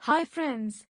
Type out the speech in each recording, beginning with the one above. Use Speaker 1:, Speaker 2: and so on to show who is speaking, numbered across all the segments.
Speaker 1: Hi friends!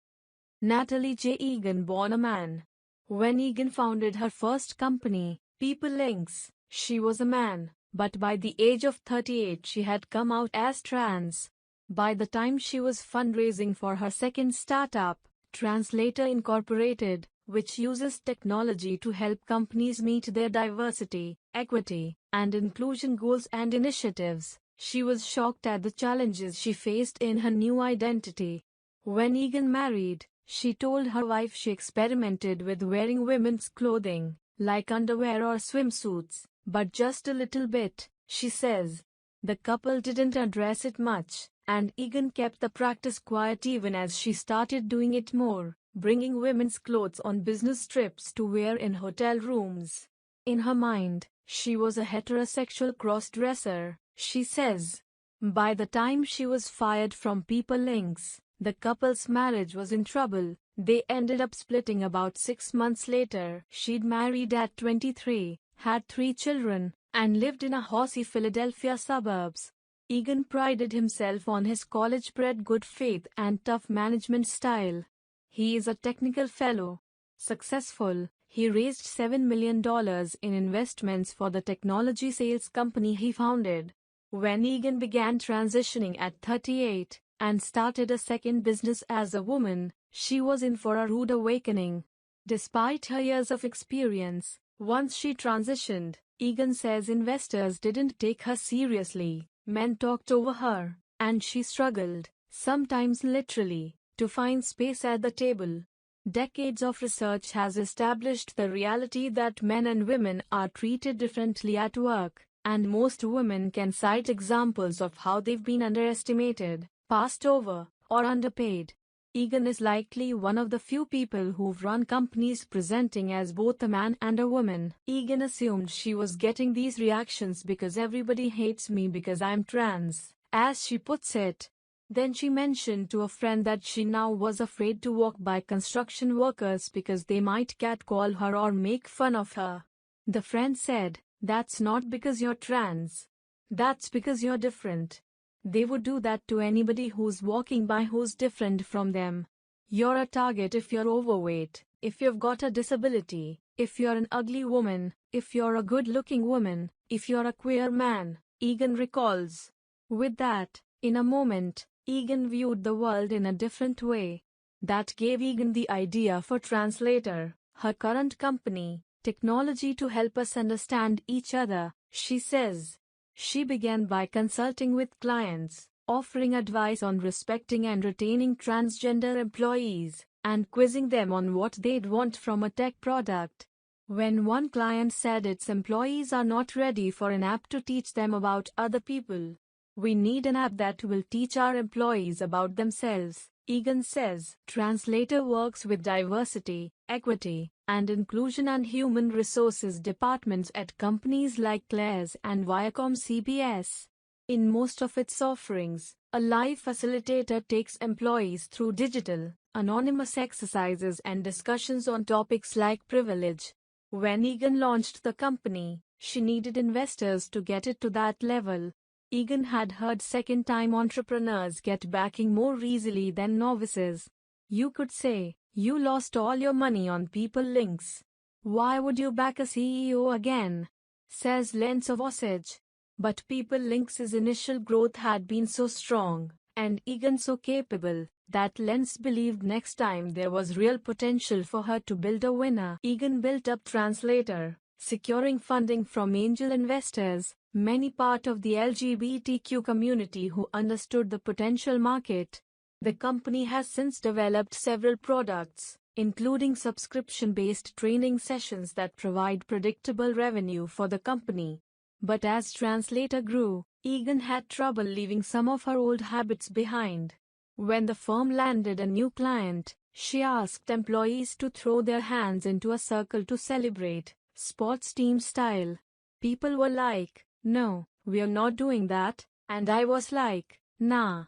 Speaker 1: Natalie J. Egan born a man. When Egan founded her first company, PeopleLinx, she was a man, but by the age of 38 she had come out as trans. By the time she was fundraising for her second startup, Translator Incorporated, which uses technology to help companies meet their diversity, equity, and inclusion goals and initiatives, she was shocked at the challenges she faced in her new identity. When Egan married, she told her wife she experimented with wearing women's clothing, like underwear or swimsuits, but just a little bit, she says. The couple didn't address it much, and Egan kept the practice quiet even as she started doing it more, bringing women's clothes on business trips to wear in hotel rooms. In her mind, she was a heterosexual cross-dresser, she says. By the time she was fired from PeopleLinx, the couple's marriage was in trouble. They ended up splitting about 6 months later. She'd married at 23, had 3 children, and lived in a horsey Philadelphia suburbs. Egan prided himself on his college-bred good faith and tough management style. He is a technical fellow. Successful, he raised $7 million in investments for the technology sales company he founded. When Egan began transitioning at 38, and started a second business as a woman, she was in for a rude awakening. Despite her years of experience, once she transitioned, Egan says investors didn't take her seriously, men talked over her, and she struggled, sometimes literally, to find space at the table. Decades of research has established the reality that men and women are treated differently at work, and most women can cite examples of how they've been underestimated, passed over, or underpaid. Egan is likely one of the few people who've run companies presenting as both a man and a woman. Egan assumed she was getting these reactions because everybody hates me because I'm trans, as she puts it. Then she mentioned to a friend that she now was afraid to walk by construction workers because they might catcall her or make fun of her. The friend said, "That's not because you're trans. That's because you're different. They would do that to anybody who's walking by who's different from them. You're a target if you're overweight, if you've got a disability, if you're an ugly woman, if you're a good-looking woman, if you're a queer man," Egan recalls. With that, in a moment, Egan viewed the world in a different way. That gave Egan the idea for Translator, her current company, technology to help us understand each other, she says. She began by consulting with clients, offering advice on respecting and retaining transgender employees, and quizzing them on what they'd want from a tech product. When one client said its employees are not ready for an app to teach them about other people, "We need an app that will teach our employees about themselves," Egan says. Translator works with diversity, equity, and inclusion and human resources departments at companies like Claire's and Viacom CBS. In most of its offerings, a live facilitator takes employees through digital, anonymous exercises and discussions on topics like privilege. When Egan launched the company, she needed investors to get it to that level. Egan had heard second-time entrepreneurs get backing more easily than novices. "You could say, you lost all your money on PeopleLinx. Why would you back a CEO again?" says Lens of Osage. But PeopleLinx's initial growth had been so strong, and Egan so capable, that Lens believed next time there was real potential for her to build a winner. Egan built up Translator, securing funding from angel investors, many part of the LGBTQ community who understood the potential market. The company has since developed several products, including subscription-based training sessions that provide predictable revenue for the company. But as Translator grew, Egan had trouble leaving some of her old habits behind. When the firm landed a new client, she asked employees to throw their hands into a circle to celebrate, sports team style. People were like, "No, we're not doing that," and I was like, nah,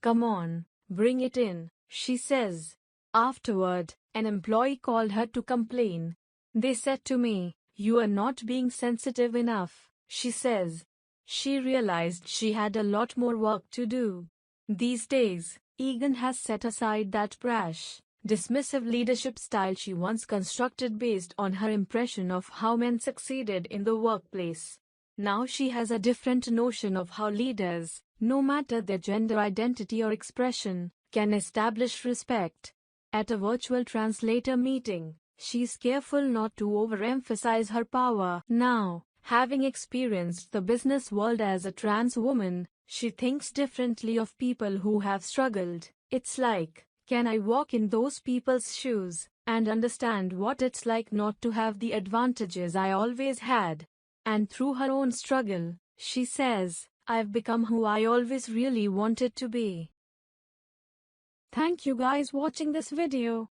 Speaker 1: come on, bring it in," she says. Afterward, an employee called her to complain. "They said to me, 'You are not being sensitive enough,'" she says. She realized she had a lot more work to do. These days, Egan has set aside that brash, dismissive leadership style she once constructed based on her impression of how men succeeded in the workplace. Now she has a different notion of how leaders, no matter their gender identity or expression, can establish respect. At a virtual translator meeting, she's careful not to overemphasize her power. Now, having experienced the business world as a trans woman, she thinks differently of people who have struggled. It's like, can I walk in those people's shoes and understand what it's like not to have the advantages I always had? And through her own struggle, she says, I've become who I always really wanted to be. Thank you guys watching this video.